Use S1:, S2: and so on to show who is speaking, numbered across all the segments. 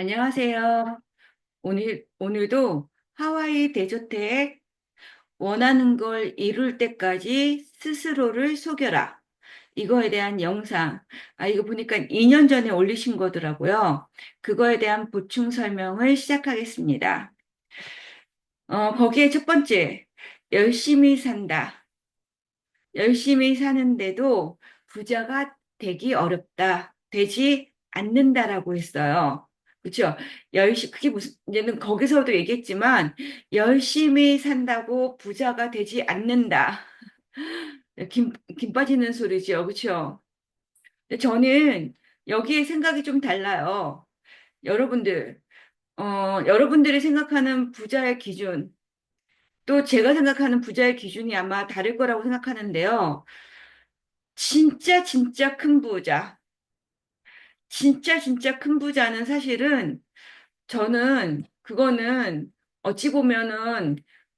S1: 안녕하세요. 오늘도 하와이 대저택 원하는 걸 이룰 때까지 스스로를 속여라. 이거에 대한 영상. 이거 보니까 2년 전에 올리신 거더라고요. 그거에 대한 보충 설명을 시작하겠습니다. 거기에 첫 번째, 열심히 산다. 열심히 사는데도 부자가 되기 어렵다. 되지 않는다라고 했어요. 그렇죠? 그게 무슨, 이제는 거기서도 얘기했지만, 열심히 산다고 부자가 되지 않는다. 김 빠지는 소리죠. 그렇죠? 근데 저는 여기에 생각이 좀 달라요. 여러분들, 여러분들이 생각하는 부자의 기준, 또 제가 생각하는 부자의 기준이 아마 다를 거라고 생각하는데요. 진짜 진짜 큰 부자. 진짜 큰 부자는 사실은 저는 그거는 어찌 보면은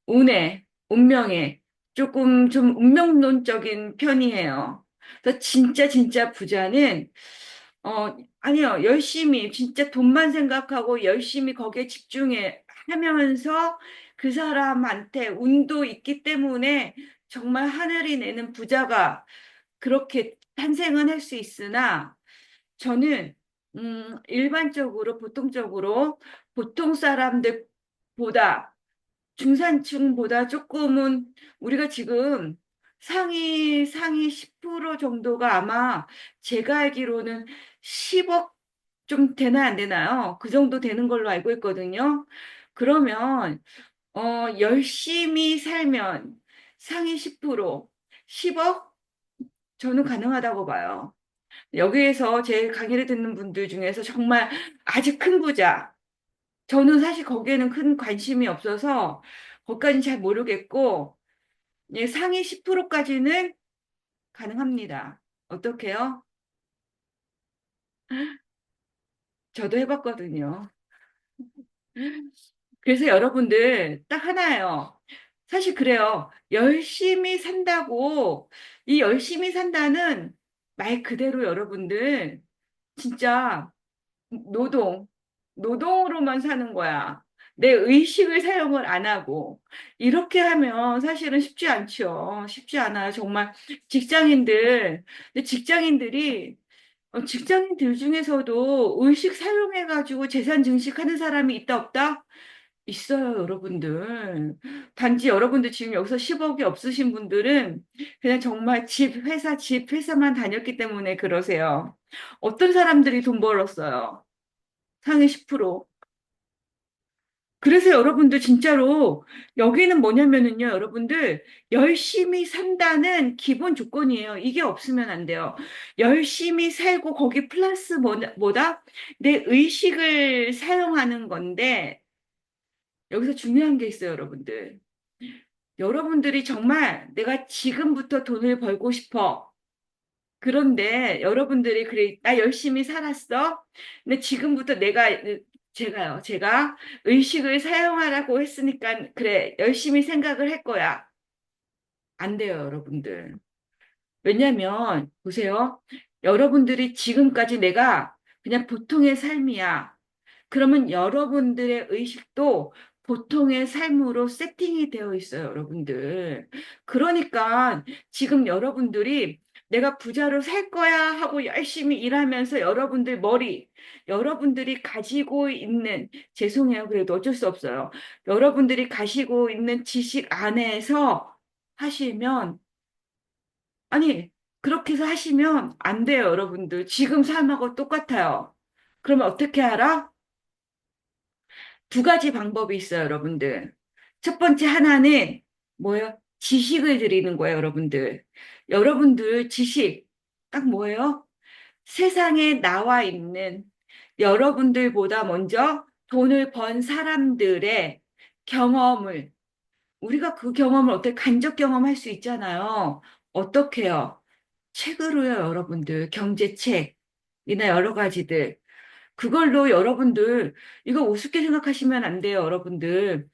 S1: 운명에 조금 좀 운명론적인 편이에요. 그래서 진짜 부자는 아니요. 열심히 진짜 돈만 생각하고 열심히 거기에 집중해 하면서 그 사람한테 운도 있기 때문에 정말 하늘이 내는 부자가 그렇게 탄생은 할 수 있으나 저는 일반적으로 보통적으로 보통 사람들보다 중산층보다 조금은 우리가 지금 상위 10% 정도가 아마 제가 알기로는 10억 좀 되나 안 되나요? 그 정도 되는 걸로 알고 있거든요. 그러면 열심히 살면 상위 10% 10억 저는 가능하다고 봐요. 여기에서 제 강의를 듣는 분들 중에서 정말 아주 큰 부자. 저는 사실 거기에는 큰 관심이 없어서 거기까지는 잘 모르겠고, 예, 상위 10%까지는 가능합니다. 어떻게요? 저도 해봤거든요. 그래서 여러분들 딱 하나예요. 사실 그래요. 열심히 산다고, 이 열심히 산다는 말 그대로 여러분들 진짜 노동, 노동으로만 사는 거야. 내 의식을 사용을 안 하고. 이렇게 하면 사실은 쉽지 않죠. 쉽지 않아요. 정말 직장인들. 근데 직장인들 중에서도 의식 사용해가지고 재산 증식하는 사람이 있다, 없다? 있어요, 여러분들. 단지 여러분들 지금 여기서 10억이 없으신 분들은 그냥 정말 집 회사만 다녔기 때문에 그러세요. 어떤 사람들이 돈 벌었어요? 상위 10%. 그래서 여러분들 진짜로 여기는 뭐냐면은요, 여러분들 열심히 산다는 기본 조건이에요. 이게 없으면 안 돼요. 열심히 살고 거기 플러스 뭐다? 내 의식을 사용하는 건데 여기서 중요한 게 있어요, 여러분들. 여러분들이 정말 내가 지금부터 돈을 벌고 싶어. 그런데 여러분들이 그래, 나 열심히 살았어. 근데 지금부터 제가 의식을 사용하라고 했으니까 그래, 열심히 생각을 할 거야. 안 돼요, 여러분들. 왜냐면, 보세요. 여러분들이 지금까지 내가 그냥 보통의 삶이야. 그러면 여러분들의 의식도 보통의 삶으로 세팅이 되어 있어요, 여러분들. 그러니까 지금 여러분들이 내가 부자로 살 거야 하고 열심히 일하면서 여러분들이 가지고 있는, 죄송해요. 그래도 어쩔 수 없어요. 여러분들이 가지고 있는 지식 안에서 하시면, 아니, 그렇게 해서 하시면 안 돼요, 여러분들. 지금 삶하고 똑같아요. 그러면 어떻게 알아? 두 가지 방법이 있어요, 여러분들. 첫 번째 하나는 뭐예요? 지식을 드리는 거예요, 여러분들. 여러분들 지식, 딱 뭐예요? 세상에 나와 있는 여러분들보다 먼저 돈을 번 사람들의 경험을, 우리가 그 경험을 어떻게 간접 경험할 수 있잖아요. 어떻게요? 책으로요, 여러분들. 경제책이나 여러 가지들. 그걸로 여러분들, 이거 우습게 생각하시면 안 돼요, 여러분들.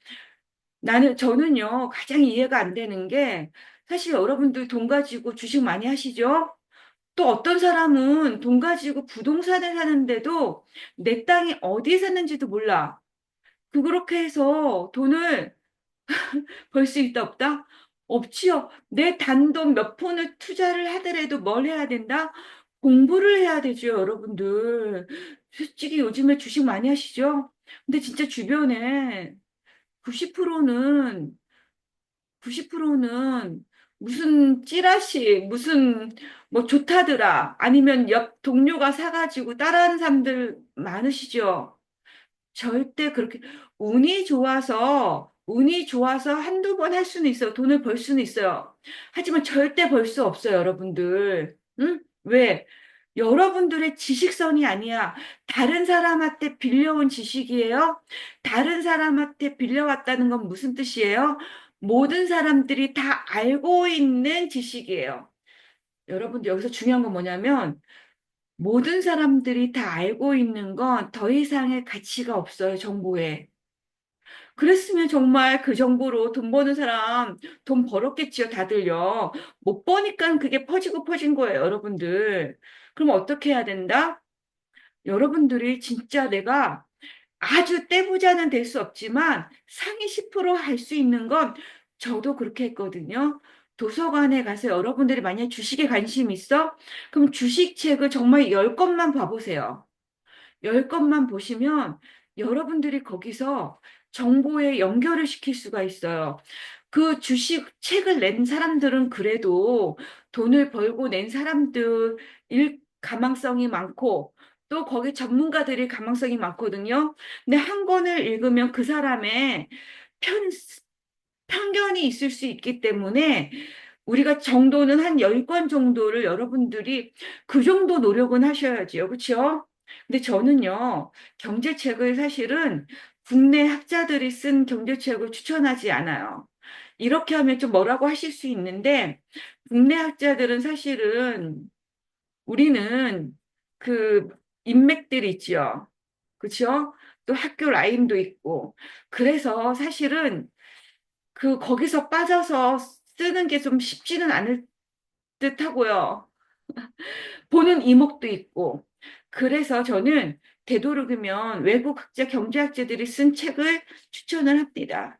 S1: 저는요, 가장 이해가 안 되는 게, 사실 여러분들 돈 가지고 주식 많이 하시죠? 또 어떤 사람은 돈 가지고 부동산을 사는데도 내 땅이 어디에 샀는지도 몰라. 그렇게 해서 돈을 벌 수 있다 없다? 없지요. 내 단돈 몇 푼을 투자를 하더라도 뭘 해야 된다? 공부를 해야 되죠, 여러분들. 솔직히 요즘에 주식 많이 하시죠? 근데 진짜 주변에 90%는 90%는 무슨 찌라시, 무슨 뭐 좋다더라, 아니면 옆 동료가 사가지고 따라하는 사람들 많으시죠? 절대 그렇게 운이 좋아서 한두 번 할 수는 있어요. 돈을 벌 수는 있어요. 하지만 절대 벌 수 없어요, 여러분들. 응? 왜? 여러분들의 지식선이 아니야. 다른 사람한테 빌려온 지식이에요. 다른 사람한테 빌려왔다는 건 무슨 뜻이에요? 모든 사람들이 다 알고 있는 지식이에요. 여러분들 여기서 중요한 건 뭐냐면 모든 사람들이 다 알고 있는 건 더 이상의 가치가 없어요, 정보에. 그랬으면 정말 그 정보로 돈 버는 사람 돈 벌었겠지요, 다들요. 못 버니까 그게 퍼지고 퍼진 거예요, 여러분들. 그럼 어떻게 해야 된다? 여러분들이 진짜 내가 아주 떼부자는 될 수 없지만 상위 10%할 수 있는 건 저도 그렇게 했거든요. 도서관에 가서 여러분들이 만약에 주식에 관심 있어? 그럼 주식 책을 정말 10권만 봐보세요. 10권만 보시면 여러분들이 거기서 정보에 연결을 시킬 수가 있어요. 그 주식 책을 낸 사람들은 그래도 돈을 벌고 낸 사람들일 가망성이 많고 또 거기 전문가들이 가망성이 많거든요. 근데 한 권을 읽으면 그 사람의 편, 편견이 있을 수 있기 때문에 우리가 정도는 한 10권 정도를 여러분들이 그 정도 노력은 하셔야지요. 그렇죠? 근데 저는요, 경제책을 사실은 국내 학자들이 쓴 경제책을 추천하지 않아요. 이렇게 하면 좀 뭐라고 하실 수 있는데, 국내 학자들은 사실은 우리는 그 인맥들이 있죠. 그렇죠? 또 학교 라인도 있고. 그래서 사실은 거기서 빠져서 쓰는 게 좀 쉽지는 않을 듯 하고요. 보는 이목도 있고. 그래서 저는 되도록이면 외국 학자, 경제학자들이 쓴 책을 추천을 합니다.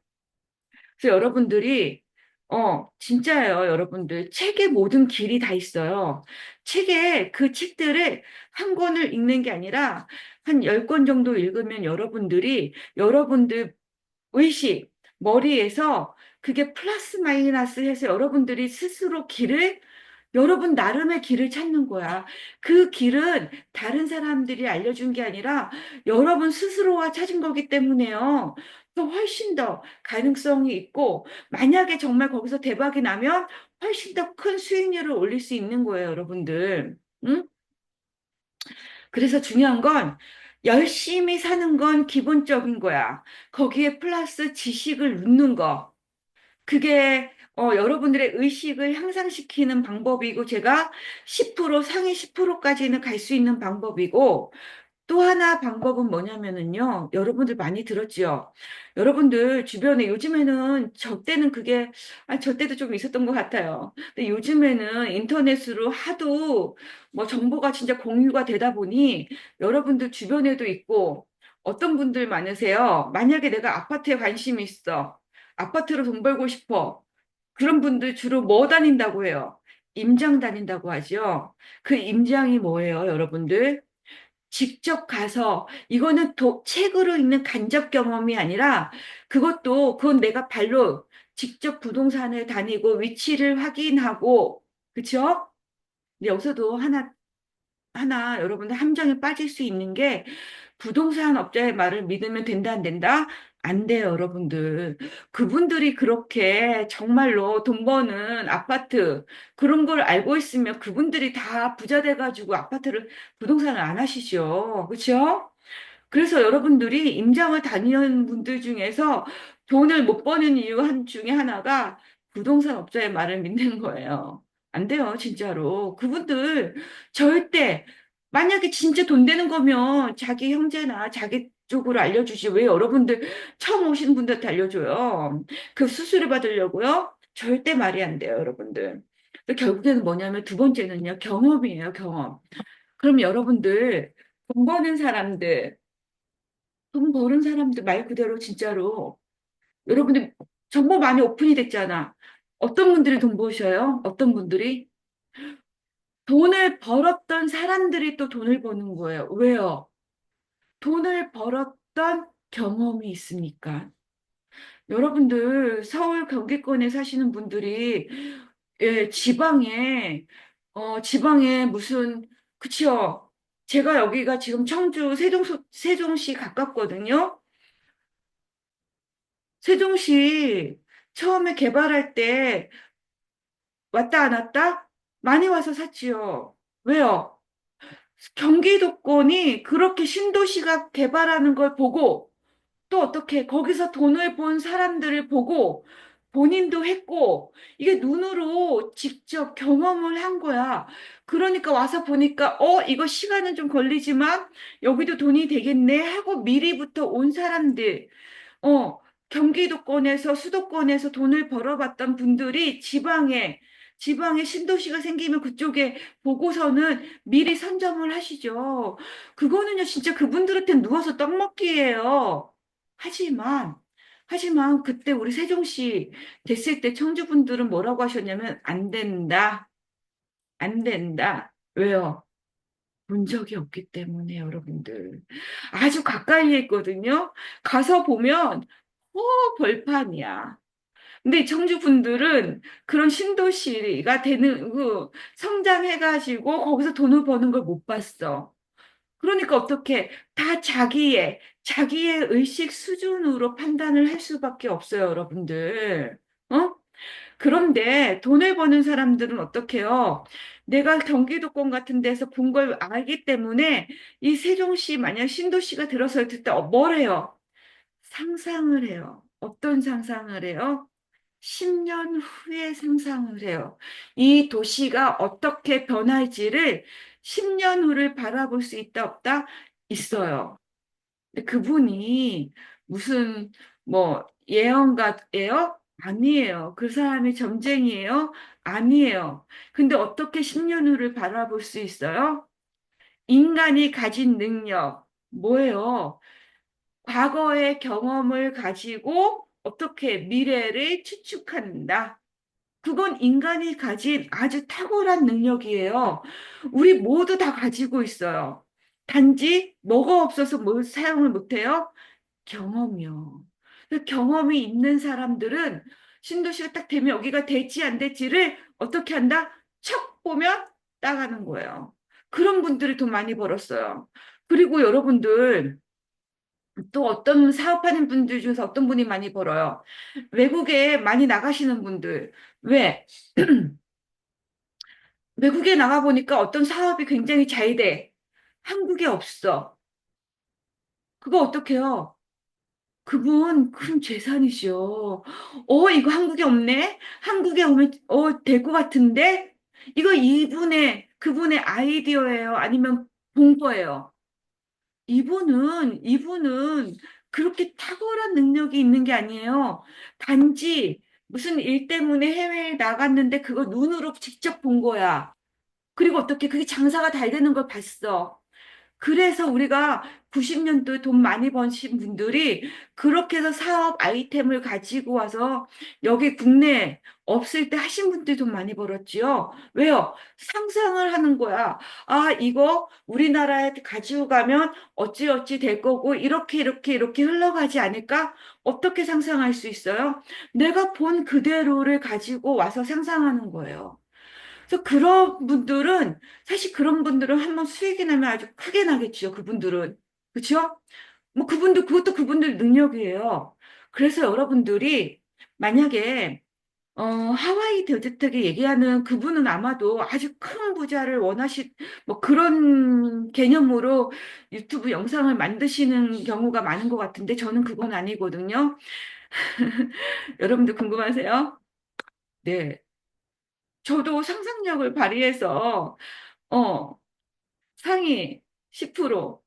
S1: 그래서 여러분들이, 진짜예요, 여러분들. 책에 모든 길이 다 있어요. 책에 그 책들을 한 권을 읽는 게 아니라 한 10권 정도 읽으면 여러분들 의식, 머리에서 그게 플러스 마이너스 해서 여러분들이 스스로 여러분 나름의 길을 찾는 거야. 그 길은 다른 사람들이 알려준 게 아니라 여러분 스스로가 찾은 거기 때문에요. 또 훨씬 더 가능성이 있고, 만약에 정말 거기서 대박이 나면 훨씬 더 큰 수익률을 올릴 수 있는 거예요, 여러분들. 응? 그래서 중요한 건 열심히 사는 건 기본적인 거야. 거기에 플러스 지식을 넣는 거. 그게 여러분들의 의식을 향상시키는 방법이고 제가 10% 상위 10%까지는 갈 수 있는 방법이고 또 하나 방법은 뭐냐면은요. 여러분들 많이 들었죠? 여러분들 주변에 요즘에는 저 때는 저 때도 좀 있었던 것 같아요. 근데 요즘에는 인터넷으로 하도 뭐 정보가 진짜 공유가 되다 보니 여러분들 주변에도 있고 어떤 분들 많으세요? 만약에 내가 아파트에 관심이 있어. 아파트로 돈 벌고 싶어. 그런 분들 주로 뭐 다닌다고 해요? 임장 다닌다고 하죠. 그 임장이 뭐예요, 여러분들? 직접 가서 이거는 책으로 읽는 간접 경험이 아니라 그건 내가 발로 직접 부동산을 다니고 위치를 확인하고 그쵸? 근데 여기서도 하나 여러분들 함정에 빠질 수 있는 게 부동산 업자의 말을 믿으면 된다, 안 된다? 안 돼요, 여러분들. 그분들이 그렇게 정말로 돈 버는 아파트, 그런 걸 알고 있으면 그분들이 다 부자 돼가지고 부동산을 안 하시죠. 그렇죠? 그래서 여러분들이 임장을 다니는 분들 중에서 돈을 못 버는 이유 중에 하나가 부동산 업자의 말을 믿는 거예요. 안 돼요, 진짜로. 그분들 절대, 만약에 진짜 돈 되는 거면 자기 형제나 자기 쪽으로 알려주지. 왜 여러분들 처음 오시는 분들한테 알려줘요? 그 수수료 받으려고요? 절대 말이 안 돼요, 여러분들. 근데 결국에는 뭐냐면 두 번째는요, 경험이에요, 경험. 그럼 여러분들, 돈 버는 사람들, 돈 버는 사람들 말 그대로 진짜로, 여러분들 정보 많이 오픈이 됐잖아. 어떤 분들이 돈 버셔요? 어떤 분들이? 돈을 벌었던 사람들이 또 돈을 버는 거예요. 왜요? 돈을 벌었던 경험이 있으니까. 여러분들 서울 경기권에 사시는 분들이 예, 지방에 무슨 그치요. 제가 여기가 지금 청주 세종시 가깝거든요. 세종시 처음에 개발할 때 왔다 안 왔다? 많이 와서 샀지요. 왜요? 경기도권이 그렇게 신도시가 개발하는 걸 보고 또 어떻게 거기서 돈을 본 사람들을 보고 본인도 했고 이게 눈으로 직접 경험을 한 거야. 그러니까 와서 보니까 이거 시간은 좀 걸리지만 여기도 돈이 되겠네 하고 미리부터 온 사람들 어, 경기도권에서 수도권에서 돈을 벌어봤던 분들이 지방에 신도시가 생기면 그쪽에 보고서는 미리 선점을 하시죠. 그거는요, 진짜 그분들한테 누워서 떡 먹기예요. 하지만, 하지만 그때 우리 세종시 됐을 때 청주분들은 뭐라고 하셨냐면, 안 된다. 안 된다. 왜요? 본 적이 없기 때문에 여러분들. 아주 가까이에 있거든요. 가서 보면 벌판이야. 근데 청주 분들은 그런 신도시가 되는 성장해가지고 거기서 돈을 버는 걸 못 봤어. 그러니까 어떻게 다 자기의 의식 수준으로 판단을 할 수밖에 없어요, 여러분들. 어? 그런데 돈을 버는 사람들은 어떻게 해요? 내가 경기도권 같은 데서 본 걸 알기 때문에 이 세종시 만약 신도시가 들어섰을 때 뭘 해요? 상상을 해요. 어떤 상상을 해요? 10년 후에 상상을 해요. 이 도시가 어떻게 변할지를 10년 후를 바라볼 수 있다, 없다? 있어요. 근데 그분이 무슨 예언가예요? 아니에요. 그 사람이 점쟁이에요? 아니에요. 근데 어떻게 10년 후를 바라볼 수 있어요? 인간이 가진 능력, 뭐예요? 과거의 경험을 가지고 어떻게 미래를 추측한다. 그건 인간이 가진 아주 탁월한 능력이에요. 우리 모두 다 가지고 있어요. 단지 뭐가 없어서 뭘 사용을 못해요? 경험이요. 그 경험이 있는 사람들은 신도시가 딱 되면 여기가 될지 안 될지를 어떻게 한다? 척 보면 따가는 거예요. 그런 분들이 돈 많이 벌었어요. 그리고 여러분들 또 어떤 사업하는 분들 중에서 어떤 분이 많이 벌어요? 외국에 많이 나가시는 분들. 왜? 외국에 나가보니까 어떤 사업이 굉장히 잘 돼. 한국에 없어. 그거 어떡해요? 그분 큰 재산이죠. 이거 한국에 없네? 한국에 오면, 될 것 같은데? 이거 그분의 아이디어예요? 아니면 본 거예요? 이분은 그렇게 탁월한 능력이 있는 게 아니에요. 단지 무슨 일 때문에 해외에 나갔는데 그거 눈으로 직접 본 거야. 그리고 어떻게 그게 장사가 잘 되는 걸 봤어. 그래서 우리가 90년도에 돈 많이 버신 분들이 그렇게 해서 사업 아이템을 가지고 와서 여기 국내에 없을 때 하신 분들이 돈 많이 벌었지요. 왜요? 상상을 하는 거야. 아, 이거 우리나라에 가지고 가면 어찌어찌 될 거고 이렇게 흘러가지 않을까? 어떻게 상상할 수 있어요? 내가 본 그대로를 가지고 와서 상상하는 거예요. 그래서 사실 그런 분들은 한번 수익이 나면 아주 크게 나겠죠, 그분들은. 그렇죠? 뭐 그것도 그분들 능력이에요. 그래서 여러분들이 만약에 하와이 데저트에 얘기하는 그분은 아마도 아주 큰 부자를 뭐 그런 개념으로 유튜브 영상을 만드시는 경우가 많은 것 같은데 저는 그건 아니거든요. 여러분들 궁금하세요? 네. 저도 상상력을 발휘해서 어, 상위 10%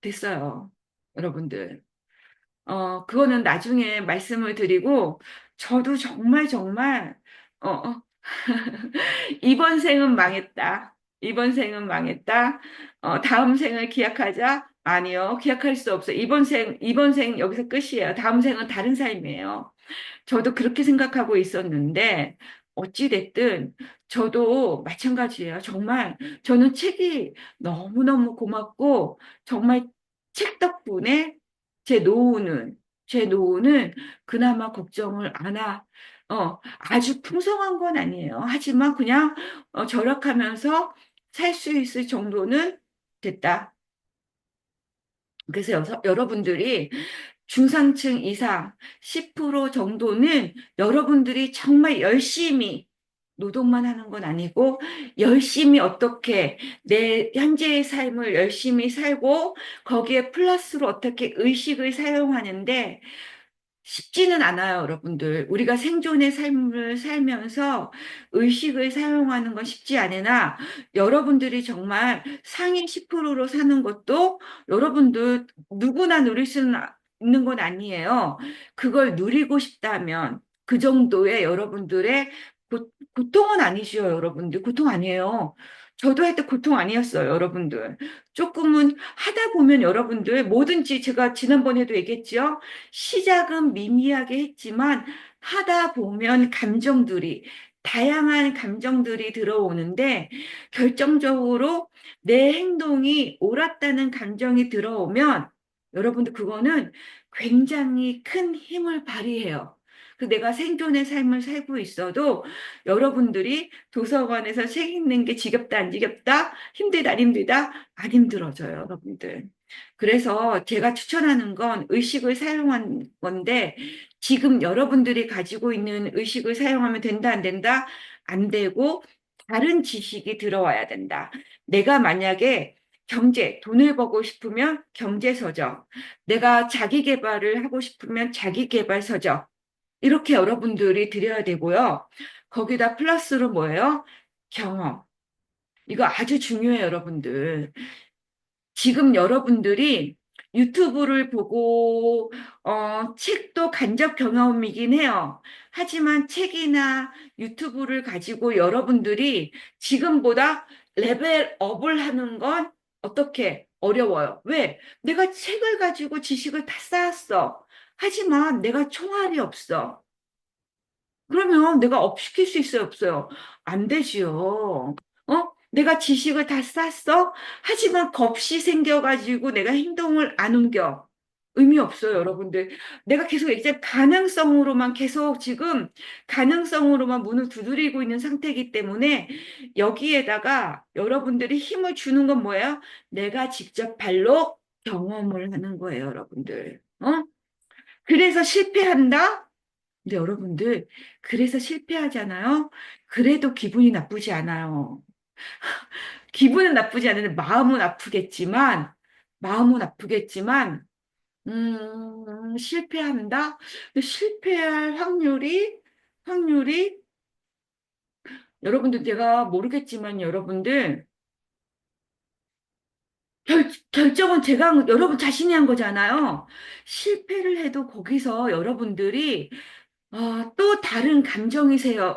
S1: 됐어요. 여러분들. 그거는 나중에 말씀을 드리고 저도 정말 정말 어, 어. 이번 생은 망했다. 이번 생은 망했다. 다음 생을 기약하자. 아니요, 기약할 수 없어. 이번 생 여기서 끝이에요. 다음 생은 다른 삶이에요. 저도 그렇게 생각하고 있었는데, 어찌됐든, 저도 마찬가지예요. 정말, 저는 책이 너무너무 고맙고, 정말 책 덕분에 제 노후는, 제 노후는 그나마 걱정을 안 아주 풍성한 건 아니에요. 하지만 그냥 절약하면서 살 수 있을 정도는 됐다. 그래서 여러분들이 중산층 이상 10% 정도는 여러분들이 정말 열심히 노동만 하는 건 아니고 열심히 어떻게 내 현재의 삶을 열심히 살고 거기에 플러스로 어떻게 의식을 사용하는데 쉽지는 않아요, 여러분들. 우리가 생존의 삶을 살면서 의식을 사용하는 건 쉽지 않으나 여러분들이 정말 상위 10%로 사는 것도 여러분들 누구나 누릴 수는 있는 건 아니에요. 그걸 누리고 싶다면 그 정도의 여러분들의 고통은 아니죠, 여러분들. 고통 아니에요. 저도 할 때 고통 아니었어요, 여러분들. 조금은 하다 보면 여러분들 뭐든지 제가 지난번에도 얘기했죠. 시작은 미미하게 했지만 하다 보면 다양한 감정들이 들어오는데 결정적으로 내 행동이 옳았다는 감정이 들어오면 여러분들 그거는 굉장히 큰 힘을 발휘해요. 내가 생존의 삶을 살고 있어도 여러분들이 도서관에서 책 읽는 게 지겹다, 안 지겹다, 힘들다, 안 힘들다, 안 힘들어져요, 여러분들. 그래서 제가 추천하는 건 의식을 사용한 건데, 지금 여러분들이 가지고 있는 의식을 사용하면 된다, 안 된다? 안 되고, 다른 지식이 들어와야 된다. 내가 만약에 돈을 벌고 싶으면 경제서적, 내가 자기 개발을 하고 싶으면 자기 개발서적, 이렇게 여러분들이 드려야 되고요. 거기다 플러스로 뭐예요? 경험. 이거 아주 중요해요, 여러분들. 지금 여러분들이 유튜브를 보고, 책도 간접 경험이긴 해요. 하지만 책이나 유튜브를 가지고 여러분들이 지금보다 레벨업을 하는 건 어떻게 어려워요? 왜? 내가 책을 가지고 지식을 다 쌓았어. 하지만 내가 총알이 없어. 그러면 내가 업 시킬 수 있어요, 없어요? 안 되지요. 내가 지식을 다 쌌어? 하지만 겁이 생겨가지고 내가 행동을 안 옮겨. 의미 없어요, 여러분들. 내가 계속 이제 가능성으로만 문을 두드리고 있는 상태이기 때문에 여기에다가 여러분들이 힘을 주는 건 뭐예요? 내가 직접 발로 경험을 하는 거예요, 여러분들. 그래서 실패한다? 근데 여러분들, 그래서 실패하잖아요? 그래도 기분이 나쁘지 않아요. 기분은 나쁘지 않은데 마음은 아프겠지만, 실패한다? 근데 실패할 확률이, 여러분들 제가 모르겠지만 여러분들, 결정은 여러분 자신이 한 거잖아요. 실패를 해도 거기서 여러분들이 또 다른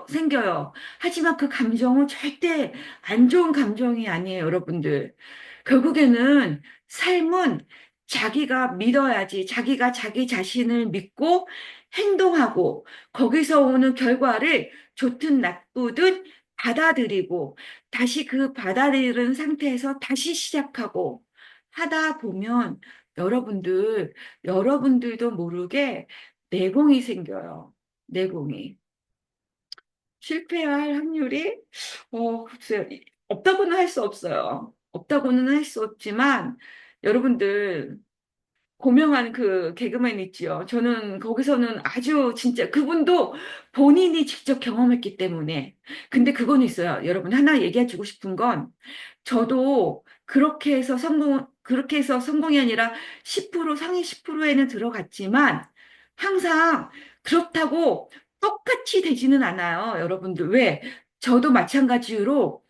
S1: 생겨요. 하지만 그 감정은 절대 안 좋은 감정이 아니에요, 여러분들. 결국에는 삶은 자기가 믿어야지, 자기가 자기 자신을 믿고 행동하고 거기서 오는 결과를 좋든 나쁘든 받아들이고 다시 그 받아들이는 상태에서 다시 시작하고 하다 보면 여러분들도 모르게 내공이 생겨요. 내공이. 실패할 확률이, 글쎄요. 없다고는 할 수 없어요. 없다고는 할 수 없지만, 여러분들, 고명한 그 개그맨 있지요. 저는 거기서는 아주 진짜 그분도 본인이 직접 경험했기 때문에. 근데 그건 있어요. 여러분, 하나 얘기해 주고 싶은 건, 저도 그렇게 해서 성공이 아니라 상위 10%에는 들어갔지만, 항상 그렇다고 똑같이 되지는 않아요, 여러분들. 왜? 저도 마찬가지로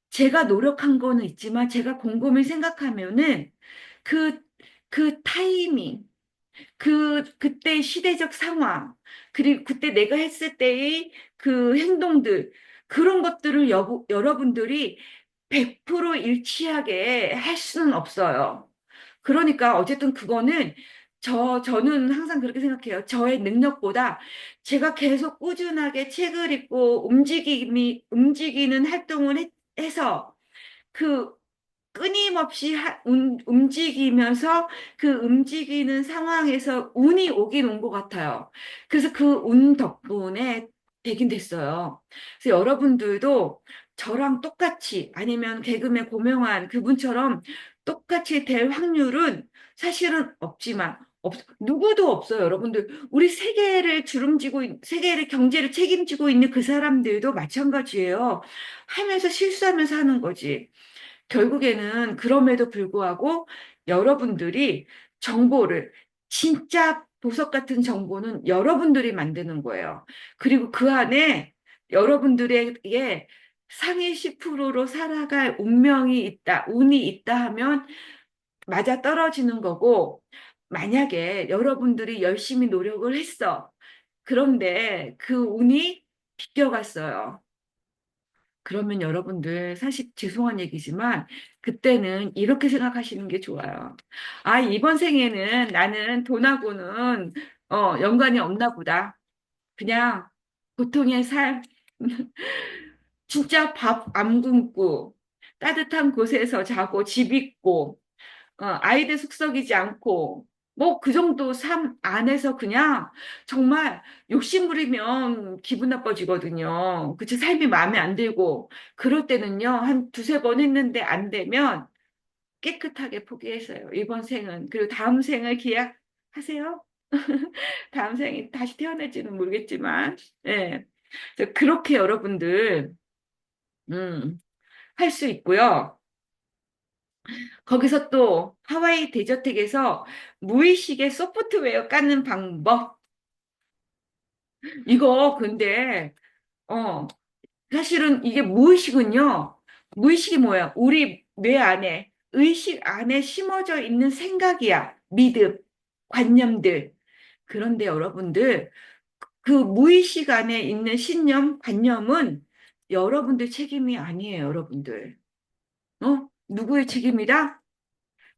S1: 제가 노력한 거는 있지만 제가 곰곰이 생각하면은 그, 그 타이밍, 그때 시대적 상황, 그리고 그때 내가 했을 때의 그 행동들, 그런 것들을 여러분들이 100% 일치하게 할 수는 없어요. 그러니까 어쨌든 그거는 저는 항상 그렇게 생각해요. 저의 능력보다 제가 계속 꾸준하게 책을 읽고 움직이는 활동을 해서 그 끊임없이 움직이면서 그 움직이는 상황에서 운이 오긴 온 것 같아요. 그래서 그 운 덕분에 되긴 됐어요. 그래서 여러분들도 저랑 똑같이 아니면 개그맨 고명환 그분처럼 똑같이 될 확률은 사실은 없지만 누구도 없어요, 여러분들. 우리 세계를 경제를 책임지고 있는 그 사람들도 마찬가지예요. 하면서 실수하면서 하는 거지. 결국에는 그럼에도 불구하고 여러분들이 정보를 진짜 보석 같은 정보는 여러분들이 만드는 거예요. 그리고 그 안에 여러분들에게 상위 10%로 살아갈 운명이 있다, 운이 있다 하면 맞아 떨어지는 거고, 만약에 여러분들이 열심히 노력을 했어. 그런데 그 운이 비껴갔어요. 그러면 여러분들 사실 죄송한 얘기지만 그때는 이렇게 생각하시는 게 좋아요. 아, 이번 생에는 나는 돈하고는 연관이 없나 보다. 그냥 보통의 삶, 진짜 밥 안 굶고 따뜻한 곳에서 자고 집 있고 아이들 숙석이지 않고, 뭐, 그 정도 삶 안에서 그냥 정말 욕심 부리면 기분 나빠지거든요. 그치, 삶이 마음에 안 들고. 그럴 때는요, 한 두세 번 했는데 안 되면 깨끗하게 포기했어요. 이번 생은. 그리고 다음 생을 기약하세요. 다음 생이 다시 태어날지는 모르겠지만, 예. 그래서 그렇게 여러분들, 할 수 있고요. 거기서 또 하와이 데저텍에서 무의식의 소프트웨어 까는 방법. 이거 근데 어 사실은 이게 무의식은요. 무의식이 뭐야? 우리 뇌 안에 의식 안에 심어져 있는 생각이야. 믿음, 관념들. 그런데 여러분들 그 무의식 안에 있는 신념, 관념은 여러분들 책임이 아니에요, 여러분들. 누구의 책임이다?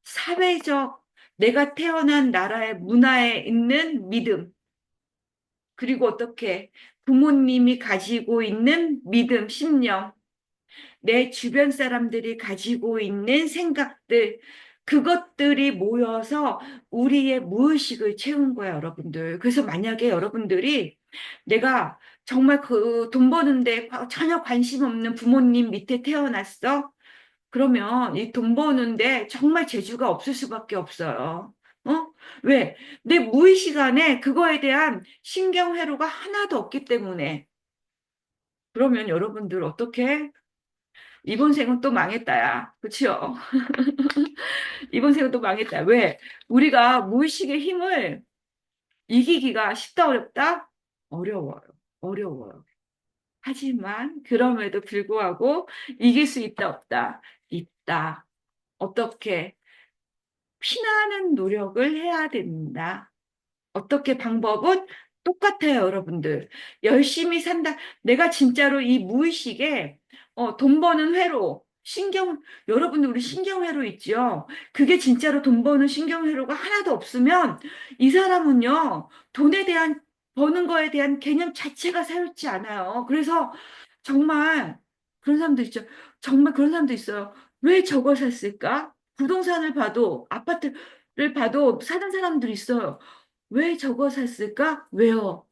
S1: 사회적, 내가 태어난 나라의 문화에 있는 믿음, 그리고 어떻게 부모님이 가지고 있는 믿음, 신념, 내 주변 사람들이 가지고 있는 생각들, 그것들이 모여서 우리의 무의식을 채운 거야, 여러분들. 그래서 만약에 여러분들이 내가 정말 그 돈 버는데 전혀 관심 없는 부모님 밑에 태어났어? 그러면 이 돈 버는데 정말 재주가 없을 수밖에 없어요. 왜? 내 무의식 안에 그거에 대한 신경회로가 하나도 없기 때문에. 그러면 여러분들 어떻게? 이번 생은 또 망했다, 야. 그치요? 이번 생은 또 망했다. 왜? 우리가 무의식의 힘을 이기기가 쉽다, 어렵다? 어려워요. 어려워요. 하지만 그럼에도 불구하고 이길 수 있다, 없다? 있다. 어떻게? 피나는 노력을 해야 된다. 어떻게 방법은 똑같아요, 여러분들. 열심히 산다. 내가 진짜로 이 무의식에 돈 버는 회로, 여러분들 우리 신경회로 있죠? 그게 진짜로 돈 버는 신경회로가 하나도 없으면 이 사람은요, 버는 거에 대한 개념 자체가 새롭지 않아요. 그래서 정말 그런 사람도 있죠. 정말 그런 사람도 있어요. 왜 저걸 샀을까? 부동산을 봐도, 아파트를 봐도 사는 사람들이 있어요. 왜 저거 샀을까? 왜요?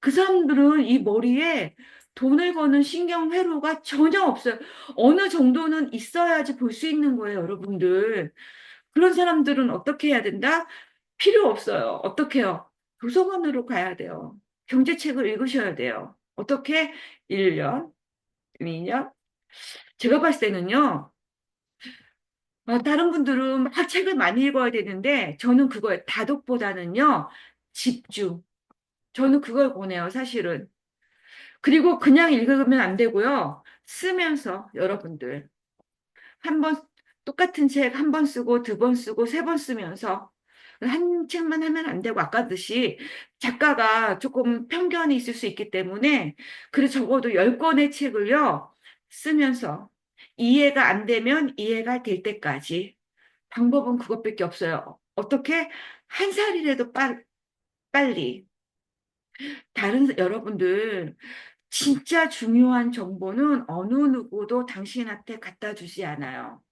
S1: 그 사람들은 이 머리에 돈을 버는 신경회로가 전혀 없어요. 어느 정도는 있어야지 볼 수 있는 거예요, 여러분들. 그런 사람들은 어떻게 해야 된다? 필요 없어요. 어떻게 해요? 도서관으로 가야 돼요. 경제책을 읽으셔야 돼요. 어떻게? 1년, 2년? 제가 봤을 때는요, 다른 분들은 막 책을 많이 읽어야 되는데, 저는 그거에 다독보다는요, 집중. 저는 그걸 권해요, 사실은. 그리고 그냥 읽으면 안 되고요. 쓰면서 여러분들 한 번 똑같은 책 한 번 쓰고 두 번 쓰고 세 번 쓰면서 한 책만 하면 안 되고, 아까 듯이 작가가 조금 편견이 있을 수 있기 때문에, 그래서 적어도 10권의 책을요, 쓰면서 이해가 안 되면 이해가 될 때까지. 방법은 그것밖에 없어요. 어떻게? 한 살이라도 빨리. 여러분들, 진짜 중요한 정보는 어느 누구도 당신한테 갖다 주지 않아요.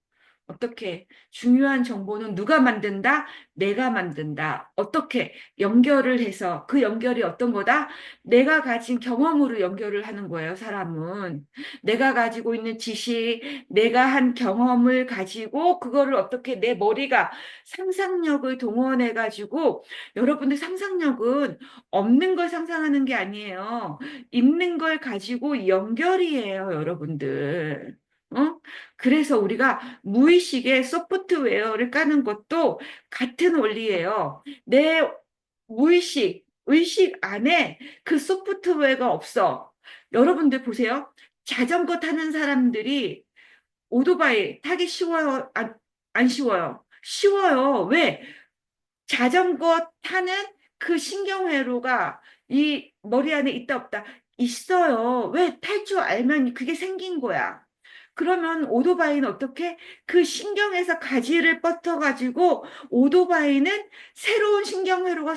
S1: 어떻게? 중요한 정보는 누가 만든다? 내가 만든다. 어떻게? 연결을 해서 그 연결이 어떤 거다? 내가 가진 경험으로 연결을 하는 거예요, 사람은. 내가 가지고 있는 지식, 내가 한 경험을 가지고 그거를 어떻게 내 머리가 상상력을 동원해 가지고 여러분들 상상력은 없는 걸 상상하는 게 아니에요. 있는 걸 가지고 연결이에요, 여러분들. 어? 그래서 우리가 무의식의 소프트웨어를 까는 것도 같은 원리예요. 내 의식 안에 그 소프트웨어가 없어. 여러분들 보세요. 자전거 타는 사람들이 오토바이 타기 쉬워요? 안 쉬워요? 쉬워요. 왜? 자전거 타는 그 신경회로가 이 머리 안에 있다 없다 있어요. 왜? 탈 줄 알면 그게 생긴 거야. 그러면 오토바이는 어떻게? 그 신경에서 가지를 뻗어가지고 오토바이는 새로운 신경회로가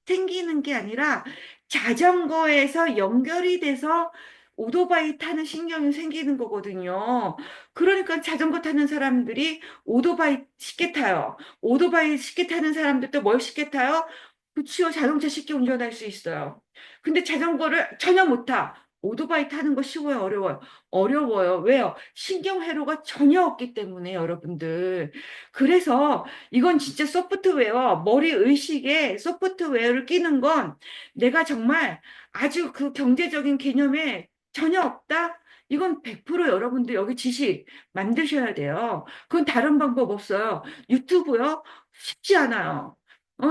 S1: 생기는 게 아니라 자전거에서 연결이 돼서 오토바이 타는 신경이 생기는 거거든요. 그러니까 자전거 타는 사람들이 오토바이 쉽게 타요. 오토바이 쉽게 타는 사람들도 뭘 쉽게 타요? 그치요. 자동차 쉽게 운전할 수 있어요. 근데 자전거를 전혀 못 타. 오토바이 타는 거 쉬워요, 어려워요? 어려워요. 왜요? 신경회로가 전혀 없기 때문에 여러분들. 그래서 이건 진짜 소프트웨어, 머리 의식에 소프트웨어를 끼는 건 내가 정말 아주 그 경제적인 개념에 전혀 없다? 이건 100% 여러분들 여기 지식 만드셔야 돼요. 그건 다른 방법 없어요. 유튜브요? 쉽지 않아요.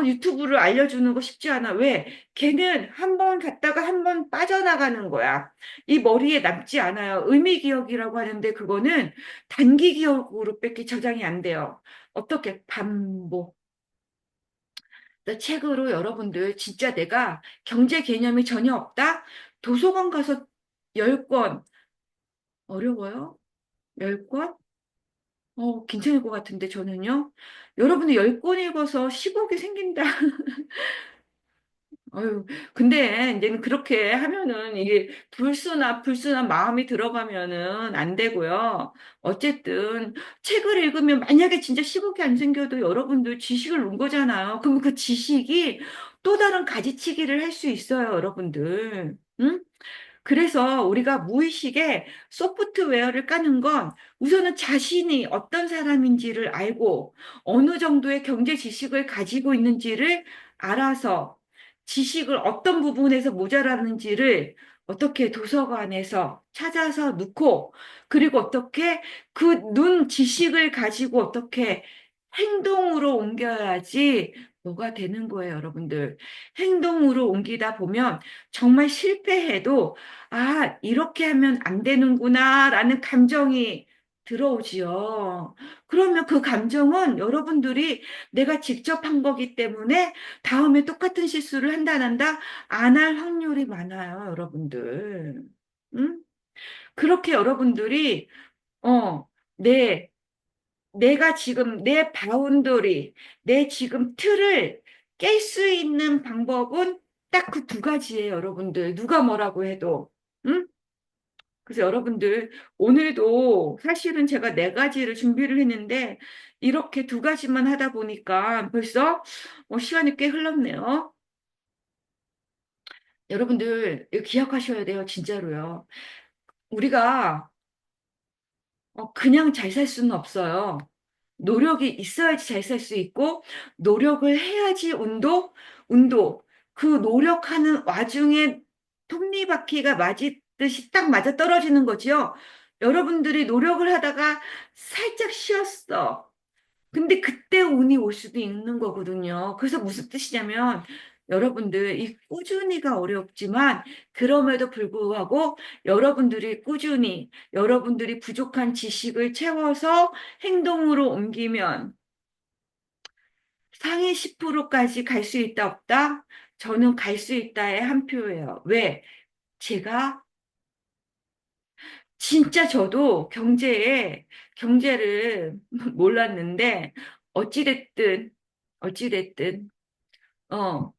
S1: 유튜브를 알려주는 거 쉽지 않아. 왜? 걔는 한 번 갔다가 한 번 빠져나가는 거야. 이 머리에 남지 않아요. 의미 기억이라고 하는데 그거는 단기 기억으로 밖에 저장이 안 돼요. 어떻게? 반복. 책으로 여러분들 진짜 내가 경제 개념이 전혀 없다? 도서관 가서 10권 어려워요? 10권? 괜찮을 것 같은데 저는요. 여러분들 10권 읽어서 10억이 생긴다. 어휴, 근데 이제는 그렇게 하면은 이게 불순한 마음이 들어가면은 안 되고요. 어쨌든 책을 읽으면 만약에 진짜 10억이 안 생겨도 여러분들 지식을 놓은 거잖아요. 그럼 그 지식이 또 다른 가지치기를 할 수 있어요, 여러분들. 응? 그래서 우리가 무의식에 소프트웨어를 까는 건 우선은 자신이 어떤 사람인지를 알고 어느 정도의 경제 지식을 가지고 있는지를 알아서 지식을 어떤 부분에서 모자라는지를 어떻게 도서관에서 찾아서 넣고 그리고 어떻게 그 눈 지식을 가지고 어떻게 행동으로 옮겨야지 뭐가 되는 거예요, 여러분들. 행동으로 옮기다 보면 정말 실패해도 아, 이렇게 하면 안 되는구나라는 감정이 들어오지요. 그러면 그 감정은 여러분들이 내가 직접 한 거기 때문에 다음에 똑같은 실수를 한다 안 할 확률이 많아요, 여러분들. 응? 그렇게 여러분들이 어, 내 내가 지금 내 바운더리, 내 지금 틀을 깰 수 있는 방법은 딱 그 두 가지예요, 여러분들. 누가 뭐라고 해도. 응? 그래서 여러분들, 오늘도 사실은 제가 네 가지를 준비를 했는데, 이렇게 두 가지만 하다 보니까 벌써 시간이 꽤 흘렀네요. 여러분들, 이거 기억하셔야 돼요, 진짜로요. 우리가 그냥 잘 살 수는 없어요. 노력이 있어야지 잘 살 수 있고, 노력을 해야지 운도, 그 노력하는 와중에 톱니바퀴가 맞듯이 딱 맞아 떨어지는 거지요. 여러분들이 노력을 하다가 살짝 쉬었어. 근데 그때 운이 올 수도 있는 거거든요. 그래서 무슨 뜻이냐면, 여러분들, 이 꾸준히가 어렵지만, 그럼에도 불구하고, 여러분들이 부족한 지식을 채워서 행동으로 옮기면, 상위 10%까지 갈 수 있다, 없다? 저는 갈 수 있다의 한 표예요. 왜? 제가 진짜 저도 경제를 몰랐는데, 어찌됐든, 어찌됐든, 어,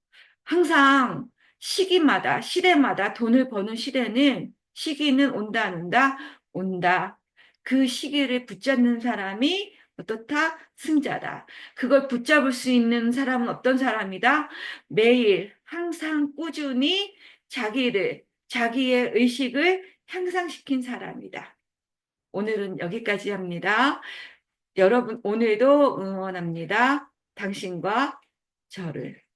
S1: 항상 시대마다 돈을 버는 시기는 온다, 안 온다? 온다. 그 시기를 붙잡는 사람이 어떻다? 승자다. 그걸 붙잡을 수 있는 사람은 어떤 사람이다? 매일, 항상 꾸준히 자기의 의식을 향상시킨 사람이다. 오늘은 여기까지 합니다. 여러분, 오늘도 응원합니다. 당신과 저를.